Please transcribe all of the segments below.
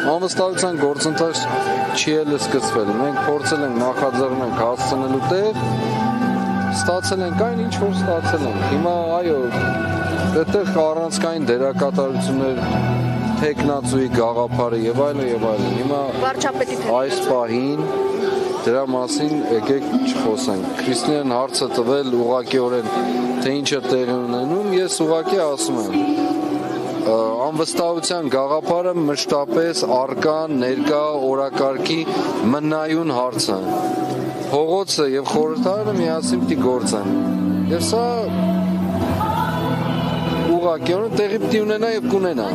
անվստահության գործընթաց չի էլ սկսվել։ Մենք փորձել ենք նախաձեռնենք հասցնելու տեղ, ստացել ենք այն, ինչ որ ստացել ենք։ Հիմա այո, այդտեղ առանցքային դերակատարություններ, թեկնածուի գաղափարը եւ այլն։ Հիմա այս պահին դրա մասին եկեք չխոսենք։ Քրիստինեն հարցը տվել ուղղակիորեն, թե ինչ է տեղի ունենում, ես ուղղակի ասում եմ, անվստահության գաղափարը մշտապես առկա ներկա օրակարգի մնայուն հարց է։ Փողոցը եւ խորհրդարանը միասին պիտի գործեն։ Եվ սա ուղղակիորեն տեղի պիտի ունենա եւ կունենա։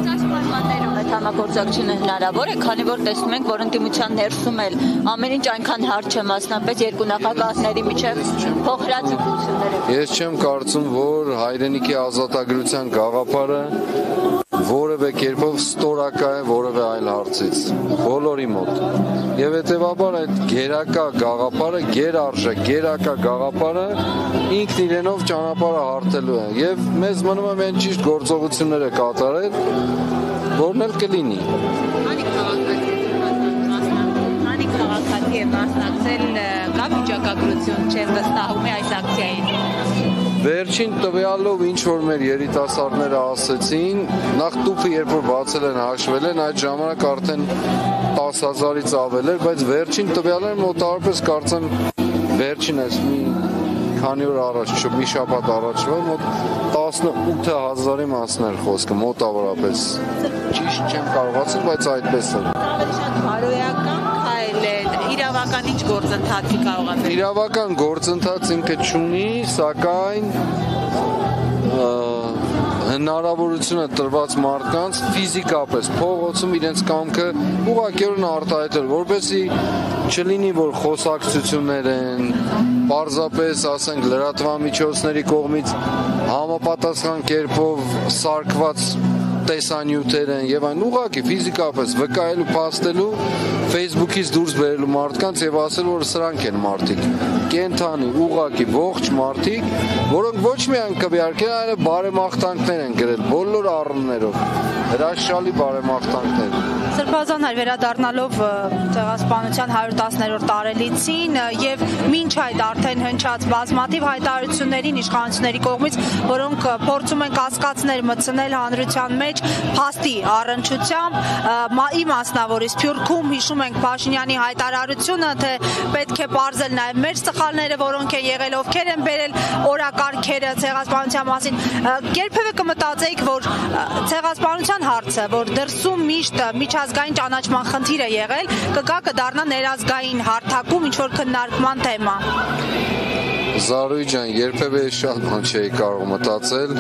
Այդ համագործակցությունը հնարավոր է, քանի որ տեսնում ենք, որ ընդդիմության ներսում էլ ամեն ինչ այնքան հարց չէ, մասնապես երկու նախագահների միջև փոխհրաձգությունները։ Ես չեմ կարծում, որ հայրենիքի ազատագրության գաղափարը որևէ կերպով ստորակա է որևէ այլ հարցից, բոլորի մոտ։ Եվ հետևաբար այդ գերակա գաղափարը, գերարժեք, գերակա գաղափարը ինքն իրենով ճանապարհը հարթելու է։ Եվ մեզ մնում է միայն ճիշտ գործողությունները կատարել, որն էլ կլինի։ Անի քաղաքացի է մասնակցել կա վիճակագրություն, չէ, վստահում է այս ակցիային։ Վերջին տվյալով ինչ որ մեր երիտասարդները ասեցին, նախ տուփը երբ որ բացել են հաշվել են, այդ ժամանակ արդեն 10,000-ից ավել էր, բայց վերջին տվյալները մոտավորապես կարծեմ վերջին այս մի քանի օր առաջ, մի շաբաթ առաջվա մոտ 18,000-ի մասն էր խոսքը մոտավորապես։ Ճիշտ չեմ կարող ասել, բայց այդպես է։ Շատ բարոյական քայլ է, իրավական ինչ գործընթացի կարող է։ Իրավական գործընթաց ինքը չունի, սակայն հնարավորությունը տրված մարդկանց ֆիզիկապես փողոցում իրենց կամքը ուղղակիորեն արտահայտել, որպեսզի չլինի, որ խոսակցություններ են, պարզապես ասենք լրատվամիջոցների կողմից համապատասխան կերպով սարքված տեսանյութեր են եւ այն ուղղակի ֆիզիկապես վկայելու, փաստելու, Facebook-ից դուրս բերելու մարդկանց եւ ասել, որ սրանք են մարդիկ, կենթանի, ուղղակի ողջ մարդիկ, որոնք ոչ միայն քվեարկեն, այլև բարեմաղթանքներ են գրել բոլոր առումներով, հրաշալի բարեմաղթանքներ։ Սրբազան հայր վերադառնալով ցեղասպանության 110-րդ տարելիցին եւ մինչ այդ արդեն հնչած բազմաթիվ հայտարարություններին իշխանությունների կողմից, որոնք փորձում են կասկածներ մտցնել հանրության մեջ փաստի առնչությամբ, իմ մասնավորից Սփյուռքում հիշում ենք Փաշինյանի հայտարարությունը, թե պետք է պարզել նաեւ մեր սխալները, որոնք են եղել, ովքեր են բերել օրակարգերը ցեղասպանության մասին։ Երբևէ կմտածեիք, որ ցեղասպանության հարցը, որ դրսում միշտ միջազգային ճանաչման խնդիր է եղել, կդառնա ներազգային հարթակում ինչ որ քննարկման թեմա։ Զարուհի ջան, երբևէ շատ բան չէի կարող մտածել։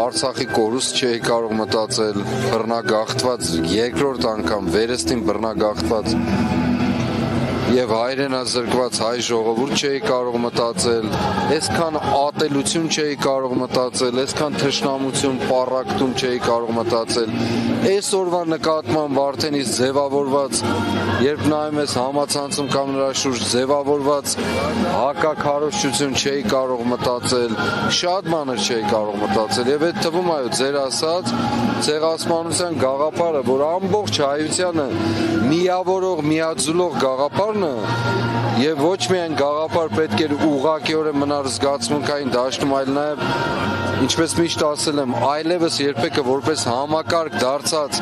Արցախի կորուստ չէի կարող մտածել, բռնագաղթված երկրորդ անգամ վերստին բռնագաղթված եւ հայրենազրկված հայ ժողովուրդ չէի կարող մտածել, այսքան ատելություն չէի կարող մտածել, այսքան թշնամություն, պառակտում չէի կարող մտածել։ Այսօրվա նկատմամբ արդեն իսկ ձևավորված, երբ նայում ես համացանցում կամ նրա շուրջ ձևավորված հակաքարոզչություն չէի կարող մտածել, շատ բաներ չէի կարող մտածել եւ այդ թվում այո ձեր ասած ցեղասպանության գաղափարը, որ ամբողջ հայությանը միավորող, միաձուլող գաղափարն եւ ոչ միայն գաղափար պետք էր ուղղակիորեն մնար զգացմունքային դաշտում, այլ նաեւ ինչպես միշտ ասել եմ, այլևս երբեկը որպես համակարգ դարձած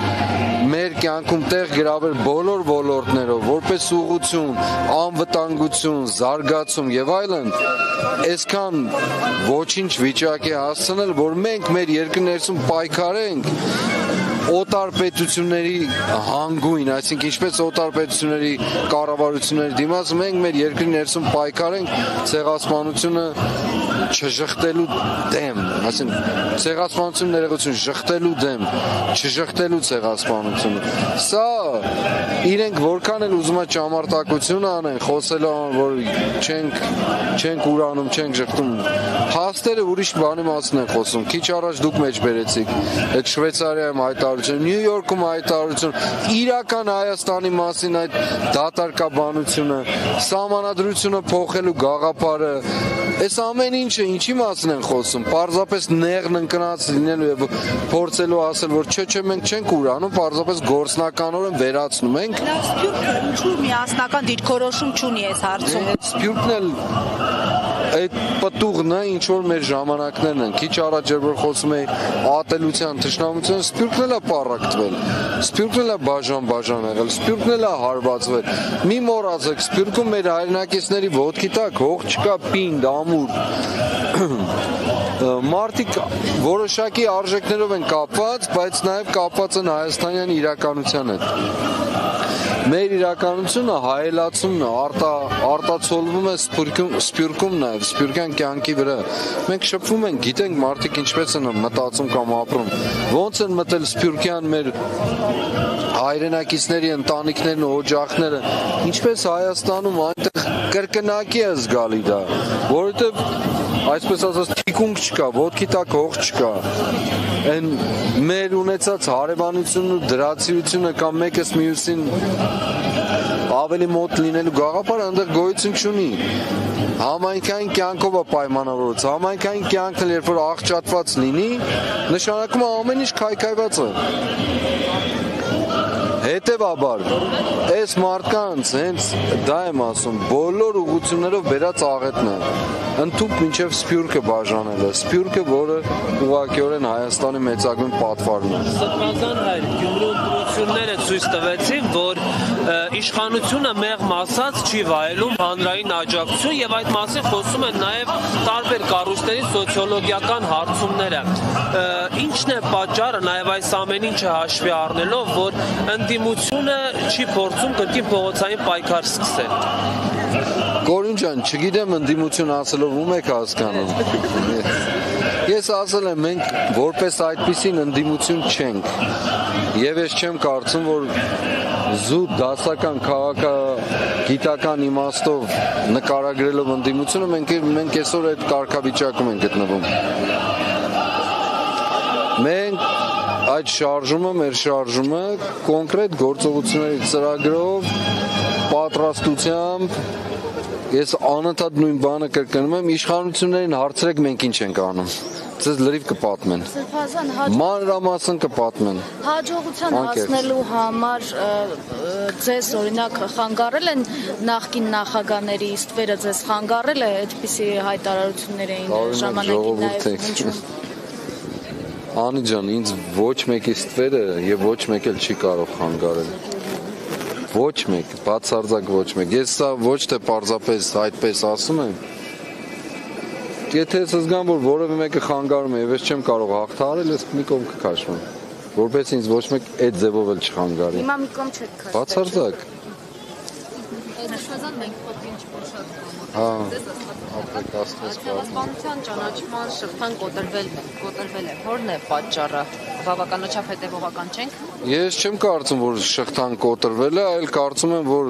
մեր կյանքում տեղ գրավել բոլոր ոլորտներով, որպես ուղղություն, անվտանգություն, զարգացում եւ այլն, այսքան ոչինչ վիճակի հասցնել, որ մենք մեր երկրի ներսում պայքարենք օտար պետությունների հանգույն, այսինքն ինչպես օտար պետությունների կառավարությունների դիմաց մենք մեր երկրի ներսում պայքարենք ցեղասպանությունը չժխտելու դեմ, այսինքն ցեղասպանություն ներողություն ժխտելու դեմ, չժխտելու ցեղասպանությունը։ Սա իրենք որքան էլ ուզում են ճամարտակություն անեն, խոսելով որ չենք ուրանում, չենք ժխտում, փաստերը ուրիշ բանի մասին են խոսում։ Քիչ առաջ դուք մեջ բերեցիք այդ Շվեյցարիայում հայտարարություն, Նյու Յորքում հայտարարություն, իրական Հայաստանի մասին այդ դատարկաբանությունը, սահմանադրությունը փոխելու գաղափարը, այս ամեն ինչը ինչի մասին են խոսում, պարզապես նեղն ընկնած լինելու եւ փորձելու ասել, որ չէ, մենք չենք ուրանում, պարզապես գործնականորեն վերացնում ենք։ Սփյուռքը ինչու միասնական դիրքորոշում չունի այս հարցում։ Սփյուռքն էլ այդ պտուղն է, ինչ որ մեր ժամանակներն են, քիչ առաջ որ խոսում էի ատելության, թշնամության, Սփյուռքն էլ է պառակտվել, Սփյուռքն էլ է բաժան եղել, Սփյուռքն էլ է հարվածվել։ Մի մոռացեք, Սփյուռքում մեր հայրենակիցների ոտքի տակ հող չկա, պինդ, ամուր։ Մարդիկ որոշակի արժեքներով են կապված, բայց նաև կապված են հայաստանյան իրականության հետ։ Մեր իրականությունը հայելացումն է, արտացոլվում է Սփյուռքում նաև, սփյուռքյան կյանքի վրա։ Մենք շփվում ենք, գիտենք մարդիկ ինչպես են մտածում կամ ապրում։ Ոնց են մտել սփյուռքյան մեր հայրենակիցների ընտանիքներն ու օջախները, ինչպես Հայաստանում այնտեղ կրկնակի է զգալի դա, որովհետև այսպես ասած թիկունք չկա, ոտքի տակ հող չկա։ Այն մեր ունեցած հարևանությունն ու դրացիությունը կամ մեկս մյուսին ավելի մոտ լինելու գաղափարը այնտեղ գոյություն չունի։ Համայնքային կյանքով է պայմանավորված, համայնքային կյանքն երբ որ աղճատված լինի, նշանակում է ամեն ինչ քայքայված է։ Հետևաբար, այս մարդկանց հենց դա եմ ասում, բոլոր ուղղություններով բերած աղետն է, ընդհուպ մինչև Սփյուռքը բաժանել է, Սփյուռքը, որը ուղղակիորեն Հայաստանի մեծագույն պատվարն է։ Սրբազան հայր, Գյումրու ընտրությունները ցույց տվեցին, որ իշխանությունը մեղմ ասած չի վայելում հանրային աջակցություն եւ այդ մասին խոսում են նաեւ տարբեր կառույցների սոցիոլոգիական հարցումները։ Ինչն է պատճառը նաեւ այս ամեն ինչը հաշվի առնելով, որ ընդդիմությունը չի փորձում կրկին փողոցային պայքար սկսել։ Գորուն ջան, չգիտեմ ընդդիմություն ասելով ում եք հասկանում։ Ես ասել եմ, մենք որպես այդպիսին ընդդիմություն չենք։ Եվ ես չեմ կարծում, որ զուտ դասական քաղաքագիտական իմաստով նկարագրելով ընդդիմությունը մենք այսօր այդ կարգավիճակում ենք գտնվում։ Մենք այդ շարժումը, մեր շարժումը կոնկրետ գործողությունների ծրագրով, պատրաստությամբ, ես անընդհատ նույն բանը կրկնում եմ, իշխանություններին հարցրեք մենք ինչ ենք անում։ Ձեզ լրիվ կպատմեն։ Մանրամասն կպատմեն։ Հաջողության հասնելու համար ձեզ օրինակ խանգարել են նախկին նախագաների ստվերը, ձեզ խանգարել է այդպիսի հայտարարություններ էին ժամանակին նաև։ Անի ջան, ինձ ոչ մեկի ստվերը եւ ոչ մեկ էլ չի կարող խանգարել։ Ոչ մեկ, բացարձակ ոչ մեկ։ Ես սա ոչ թե պարզապես այդպես ասում եմ։ Եթե ես զգամ, որ որևէ մեկը խանգարում է եւ ես չեմ կարող հաղթահարել, ես մի կողմ կքաշվեմ, որպես ինձ ոչ մեկ այդ ձևով էլ չխանգարի։ Հիմա մի կողմ չեք քաշվել։ Բացարձակ։ Նշվազան մենք փոքրինչ փոշակ ապրեք աստված բարդ։ Ցեղասպանության ճանաչման շղթան կոտրվել է։ Որն է պատճառը։ Բավականաչափ հետևողական չենք։ Ես չեմ կարծում, որ շղթան կոտրվել է, այլ կարծում եմ, որ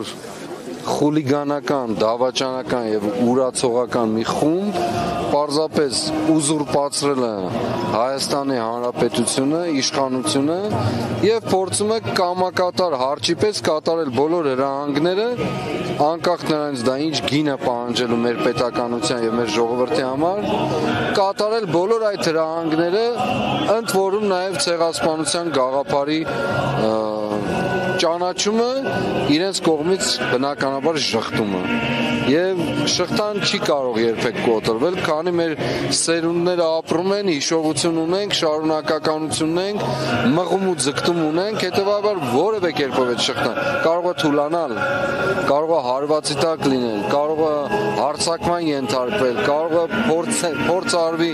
խուլիգանական, դավաճանական եւ ուրացողական մի խումբ պարզապես ուզուրպացրել է Հայաստանի Հանրապետությունը, իշխանությունը եւ փորձում է կամակատար հարճի պես կատարել բոլոր հրահանգները, անկախ նրանից դա ինչ գին է պահանջելու մեր պետականության եւ մեր ժողովրդի համար, կատարել բոլոր այդ հրահանգները, ընդ որում նաեւ ցեղասպանության գաղափարի ճանաչումը իրենց կողմից բնականաբար շղթումը եւ շղթան չի կարող երբեք կոտրվել, քանի մեր սերունդները ապրում են, հիշողություն ունենք, շարունակականություն ունենք, մղում ու ձգտում ունենք, հետեւաբար որևէ կերպով այդ շղթան կարող է թուլանալ, կարող է հարվածի տակ լինել, կարող է հարձակման ենթարկվել, կարող է փորձ արվի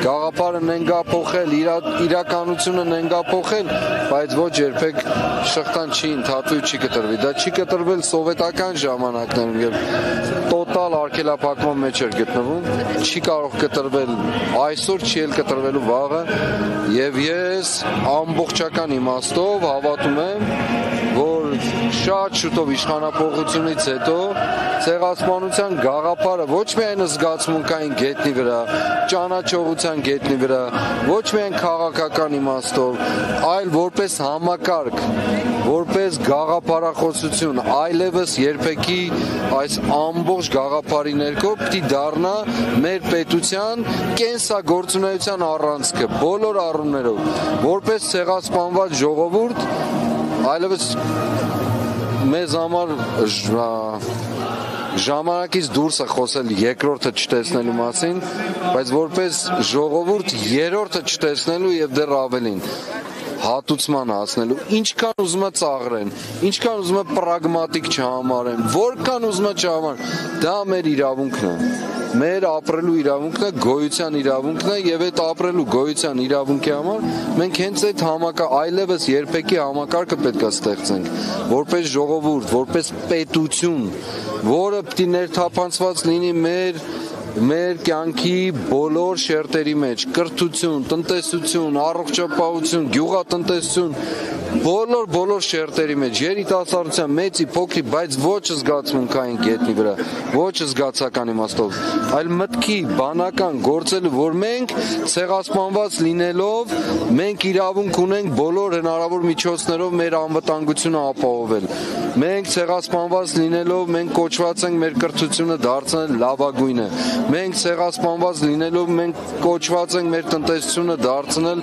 գաղափարը նենգափոխել, իրականությունը նենգափոխել, բայց ոչ երբեք շղթան չի ընդհատվի ու չի կտրվի։ Դա չի կտրվել սովետական ժամանակներում, երբ տոտալ արգելափակման մեջ էր գտնվում, չի կարող կտրվել այսօր, չի էլ կտրվելու վաղը, եւ ես ամբողջական իմաստով հավատում եմ, որ շատ շուտով իշխանափոխությունից հետո ցեղասպանության գաղափարը ոչ միայն զգացմունքային գետնի վրա, ճանաչողության գետնի վրա, ոչ միայն քաղաքական իմաստով, այլ որպես համակարգ, որպես գաղափարախոսություն, այլևս երբեկի այս ամբողջ գաղափարի ներքո պիտի դառնա մեր պետության կենսագործունեության առանցքը բոլոր առումներով, որպես ցեղասպանված ժողովուրդ, այլևս մեզ համար ժամանակից դուրս է խոսել երկրորդը չտեսնելու մասին, բայց որպես ժողովուրդ երրորդը չտեսնելու եւ դեռ ավելին հատուցման հասնելու, ինչքան ուզում է ծաղրեն, ինչքան ուզում է պրագմատիկ չհամարեն, որքան ուզում է չհամարեն, դա մեր իրավունքն է, մեր ապրելու իրավունքն է, գոյության իրավունքն է եւ այդ ապրելու գոյության իրավունքի համար մենք հենց այդ այլևս երբեկի համակարգը պետք է ստեղծենք, որպես ժողովուրդ, որպես պետություն, որը պիտի ներթափանցված լինի մեր կյանքի բոլոր շերտերի մեջ, կրթություն, տնտեսություն, առողջապահություն, գյուղատնտեսություն, բոլոր շերտերի մեջ, երիտասարդության մեծի, փոքրի, բայց ոչ զգացմունքային գետնի վրա, ոչ զգացական իմաստով, այլ մտքի բանական գործելու, որ մենք ցեղասպանված լինելով, մենք իրավունք ունենք բոլոր հնարավոր միջոցներով մեր անվտանգությունը ապահովել։ Մենք ցեղասպանված լինելով, մենք կոչված ենք մեր կրթությունը դարձնել լավագույնը։ Մենք ցեղասպանված լինելով, մենք կոչված ենք մեր տնտեսությունը դարձնել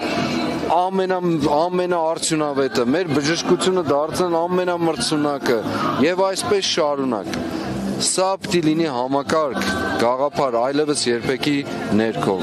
ամենաարդյունավետը, մեր բժշկությունը դարձնել ամենամրցունակը եւ այսպես շարունակ։ Սա պիտի լինի համակարգ, գաղափար, այլևս երբեկի ներքո։